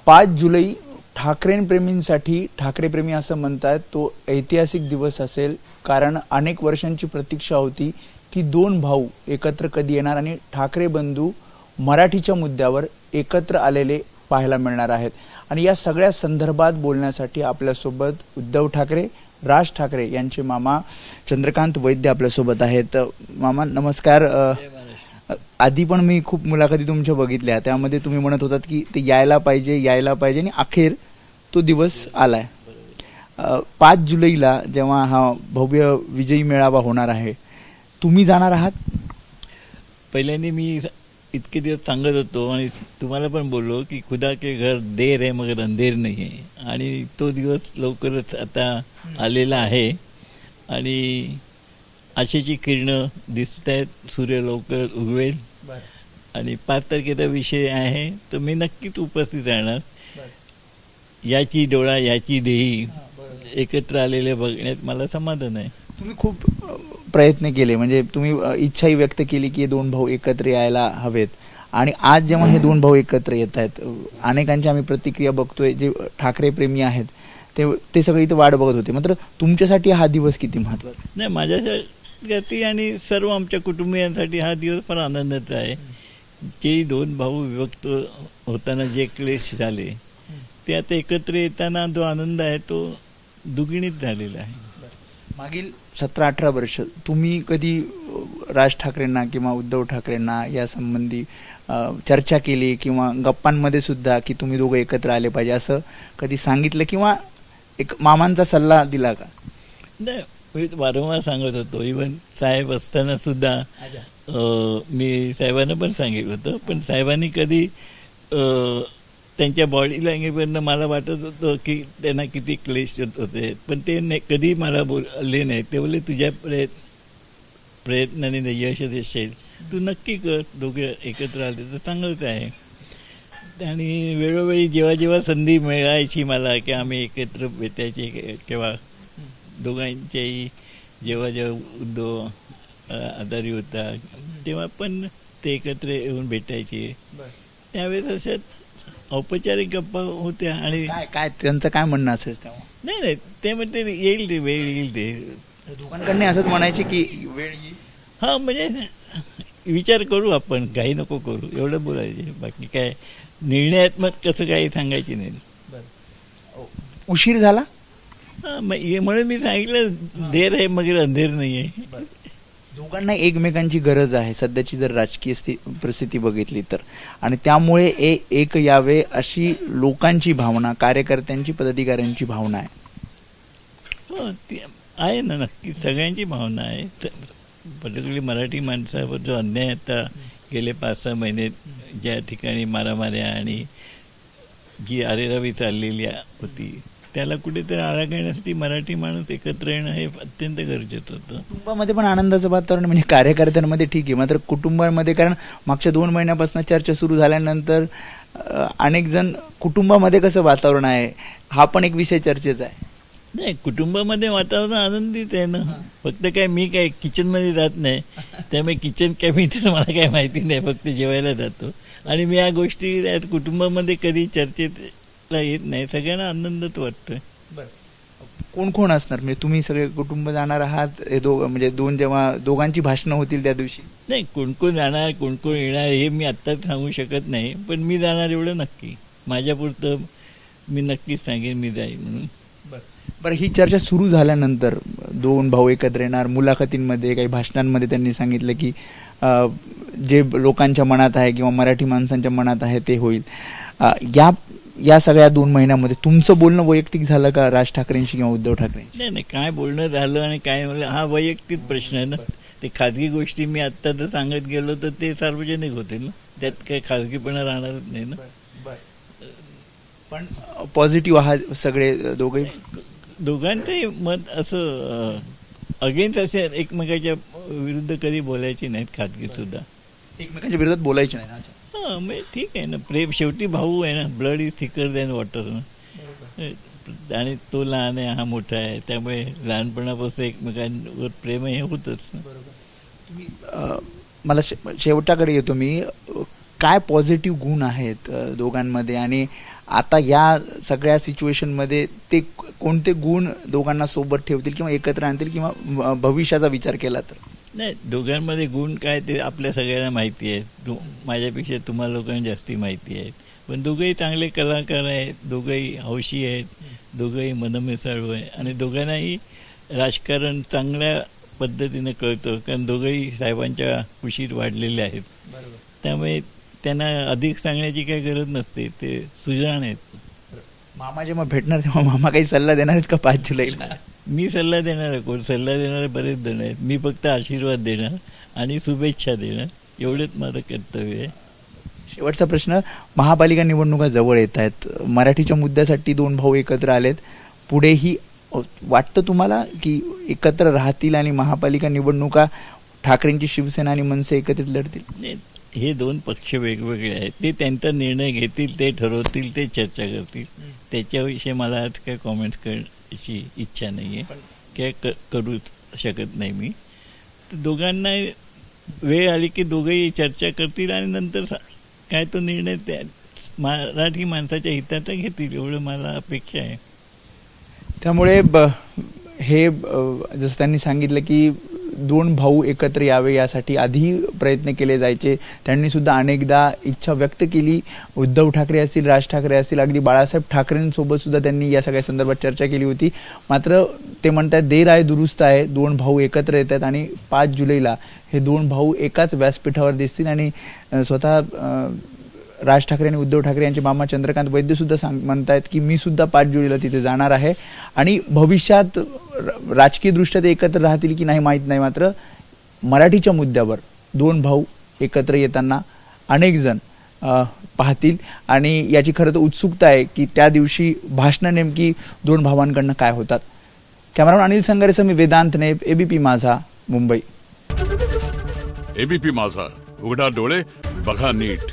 5 जुलै ठाकरेंप्रेमींसाठी, ठाकरेप्रेमी असं म्हणतात, तो ऐतिहासिक दिवस असेल. कारण अनेक वर्षांची प्रतीक्षा होती की दोन भाऊ एकत्र कधी येणार आणि ठाकरे बंधू मराठीच्या मुद्द्यावर एकत्र आलेले पाहायला मिळणार आहेत. आणि या सगळ्या संदर्भात बोलण्यासाठी आपल्यासोबत उद्धव ठाकरे, राज ठाकरे यांचे मामा चंद्रकांत वैद्य आपल्यासोबत आहेत. मामा नमस्कार. आधी पण मी खूप मुलाखती तुमच्या बघितल्या, त्यामध्ये तुम्ही म्हणत होतात की ते यायला पाहिजे आणि अखेर तो दिवस आलाय. 5 जुलैला जेव्हा हा भव्य विजयी मेळावा होणार आहे, तुम्ही जाणार आहात? पहिल्यांदा मी इतके दिवस सांगत होतो आणि तुम्हाला पण बोललो की खुदा के घर देर आहे मगर अंधेर नाही आहे, आणि तो दिवस लवकरच आता आलेला आहे आणि आशेची किरणं दिसत आहेत. सूर्य लवकर उगवेल आणि 5 तारखेचा विषय आहे, तर मी नक्कीच उपस्थित राहणार. याची डोळा याची देही एकत्र आलेले बघण्यात मला समाधान आहे. तुम्ही खूप प्रयत्न केले, म्हणजे तुम्ही इच्छाही व्यक्त केली की दोन भाऊ एकत्र यायला हवेत, आणि आज जेव्हा हे दोन भाऊ एकत्र येत आहेत, अनेकांच्या आम्ही प्रतिक्रिया बघतोय, जे ठाकरे प्रेमी आहेत ते सगळे इथे वाट बघत होते. मात्र तुमच्यासाठी हा दिवस किती महत्त्वाचा? नाही, माझ्यासाठी आणि सर्व आमच्या कुटुंबियांसाठी हा दिवस फार आनंदाचा आहे. जे दोन भाऊ विभक्त होताना जे क्लेश झाले, ते आता एकत्र येताना जो आनंद आहे तो दुगिणीत झालेला आहे. मागील 17-18 वर्ष तुम्ही कधी राज ठाकरेंना किंवा उद्धव ठाकरेंना या संबंधी चर्चा केली किंवा गप्पांमध्ये सुद्धा की तुम्ही दोघं एकत्र आले पाहिजे असं कधी सांगितलं किंवा एक मामांचा सल्ला दिला का? नाही, मी वारंवार सांगत होतो. इव्हन साहेब असताना सुद्धा मी साहेबांना पण सांगितलं होतं, पण साहेबांनी कधी त्यांच्या बॉडी लँग्वेजवरनं मला वाटत होतं की त्यांना किती क्लेश होते, पण ते कधी मला बोलले नाही. ते बोलले तुझ्या प्रयत्नाने यश येईल, तू नक्की कर, दोघे एकत्र आले तर चांगलंच आहे. आणि वेळोवेळी जेव्हा जेव्हा संधी मिळायची मला की आम्ही एकत्र भेटायचे, किंवा दोघांच्याही जेव्हा उद्धव आजारी होता तेव्हा पण ते एकत्र येऊन भेटायचे, त्यावेळेस अशा औपचारिक गप्पा होत्या. आणि काय त्यांचं काय म्हणणं असेल तेव्हा? नाही, ते म्हणते येईल ते, वेळ येईल ते. दोघांकडनं असंच म्हणायचे की वेळ येईल. हां, म्हणजे विचार करू आपण, काही नको करू, एवढं बोलायचे. बाकी काय निर्णयात्मक कसं काही सांगायची नाही. उशीर झाला म्हणून मी सांगितलं देर आहे मगर अंधेर नाही आहे. दोघांना एकमेकांची गरज आहे सध्याची जर राजकीय परिस्थिती बघितली तर, आणि त्यामुळे एक यावे अशी लोकांची भावना, कार्यकर्त्यांची, पदाधिकाऱ्यांची भावना आहे. हो, ती आहे ना, नक्की सगळ्यांची भावना आहे. पर्टिक्युलरली मराठी माणसावर जो अन्याय आता गेले 5-6 महिने ज्या ठिकाणी मारामाऱ्या आणि जी आरेरावी चाललेली होती, त्याला कुठेतरी आळा घालण्यासाठी मराठी माणूस एकत्र येणं हे अत्यंत गरजेचं होतं. कुटुंबामध्ये पण आनंदाचं वातावरण, म्हणजे कार्यकर्त्यांमध्ये ठीक आहे, मात्र कुटुंबामध्ये, कारण मागच्या 2 महिन्यापासून चर्चा सुरू झाल्यानंतर अनेक जण कुटुंबामध्ये कसं वातावरण आहे हा पण एक विषय चर्चेचा आहे. नाही, कुटुंबामध्ये वातावरण आनंदीत आहे ना. फक्त काय मी काय किचनमध्ये जात नाही, त्यामुळे किचन कॅबिनेटचं मला काय माहिती नाही, फक्त जेवायला जातो. आणि मी या गोष्टी कुटुंबामध्ये कधी चर्चेला येत नाही, सगळ्यांना आनंदच वाटतोय. कोण कोण असणार, म्हणजे तुम्ही सगळे कुटुंब जाणार आहात, म्हणजे जेव्हा दोघांची भाषणं होतील त्या दिवशी? नाही, कोण कोण जाणार कोण कोण येणार हे मी आत्ताच सांगू शकत नाही, पण मी जाणार एवढं नक्की. माझ्यापुरतं मी नक्कीच सांगेन मी जाईन म्हणून. बरं, ही चर्चा सुरू झाल्यानंतर दोन भाऊ एकत्र येणार, मुलाखतींमध्ये काही भाषणांमध्ये त्यांनी सांगितलं की जे लोकांच्या मनात आहे किंवा मराठी माणसांच्या मनात आहे ते होईल. या सगळ्या 2 महिन्यामध्ये तुमचं बोलणं वैयक्तिक झालं का राज ठाकरेंशी किंवा उद्धव ठाकरेंशी? नाही, काय बोलणं झालं आणि काय म्हणलं हा वैयक्तिक प्रश्न आहे ना. ते खाजगी गोष्टी मी आत्ता जर सांगत गेलो तर ते सार्वजनिक होतील ना, त्यात काही खाजगीपणा राहणारच नाही ना. पण पॉझिटिव्ह आहात सगळे दोघे? दोघांचंही मत असं अगेन्स्ट असे एकमेकाच्या विरुद्ध कधी बोलायची नाहीत, खाजगी सुद्धा एकमेकांच्या विरोधात बोलायचे नाही. हां, म्हणजे ठीक आहे ना, प्रेम शेवटी भाऊ आहे ना, blood is thicker than water ना. आणि तो लहान आहे हा मोठा आहे, त्यामुळे लहानपणापासून एकमेकांवर प्रेम हे होतच ना. तुम्ही मला शेवटाकडे येतो मी, काय पॉझिटिव्ह गुण आहेत दोघांमध्ये, आणि आता या सगळ्या सिच्युएशनमध्ये ते कोणते गुण दोघांना सोबत ठेवतील किंवा एकत्र आणतील किंवा भविष्याचा विचार केला तर? नाही, दोघांमध्ये गुण काय ते आपल्या सगळ्यांना माहिती आहे. माझ्यापेक्षा तुम्हाला लोकांना जास्ती माहिती आहे. पण दोघंही चांगले कलाकार आहेत, दोघंही हौशी आहेत, दोघंही मनमिळावू आहे आणि दोघांनाही राजकारण चांगल्या पद्धतीनं कळतं, कारण दोघंही साहेबांच्या कुशीत वाढलेले आहेत. त्यामुळे त्यांना अधिक सांगण्याची काही गरज नसते, ते सुजाण आहेत. मामा जेव्हा भेटणार तेव्हा मामा काही सल्ला देणार आहेत का 5 जुलैला? मी सल्ला देणार आहे, कोण सल्ला देणारे बरेच जण आहेत. मी फक्त आशीर्वाद देणार आणि शुभेच्छा देणार, एवढंच माझं कर्तव्य आहे. शेवटचा प्रश्न, महापालिका निवडणुका जवळ येत आहेत, मराठीच्या मुद्द्यासाठी 2 भाऊ एकत्र आलेत, पुढेही वाटतं तुम्हाला की एकत्र राहतील आणि महापालिका निवडणुका ठाकरेंची शिवसेना आणि मनसे एकत्रित लढतील? नाही, हे 2 पक्ष वेगवेगळे आहेत, ते त्यांचा निर्णय घेतील, ते ठरवतील, ते चर्चा करतील. त्याच्याविषयी मला आज काय कॉमेंट्स करण्याची इच्छा नाही आहे, काय करू शकत नाही मी. तर दोघांना वेळ आली की दोघंही चर्चा करतील आणि नंतर काय तो निर्णय त्या मराठी माणसाच्या हिताचा घेतील, एवढं मला अपेक्षा आहे. त्यामुळे हे जसं त्यांनी सांगितलं की 2 भाऊ एकत्र यावे यासाठी आधी प्रयत्न केले जायचे. त्यांनी सुद्धा अनेकदा इच्छा व्यक्त केली. उद्धव ठाकरे असतील, राज ठाकरे असतील, अगदी बाळासाहेब ठाकरेंसोबत सुद्धा त्यांनी या सगळ्या संदर्भात चर्चा केली होती. मात्र ते म्हणतात देर आहे दुरुस्त आहे, 2 भाऊ एकत्र येत आहेत आणि 5 जुलैला हे 2 भाऊ एकाच व्यासपीठावर दिसतील. आणि स्वतः राज ठाकरे आणि उद्धव ठाकरे यांचे मामा चंद्रकांत वैद्य सुद्धा म्हणतायत की मी सुद्धा 5 जुलैला तिथे जाणार आहे. आणि भविष्यात राजकीयदृष्ट्या ते एकत्र राहतील की नाही माहीत नाही, मात्र मराठीच्या मुद्द्यावर 2 भाऊ एकत्र येताना अनेक जण पाहतील. आणि याची खरं तर उत्सुकता आहे की त्या दिवशी भाषणं नेमकी 2 भावांकडनं काय होतात. कॅमेरामॅन अनिल संगारेसह मी वेदांत नेब, एबीपी माझा, मुंबई. एबीपी माझा, उघडा डोळे बघा नीट.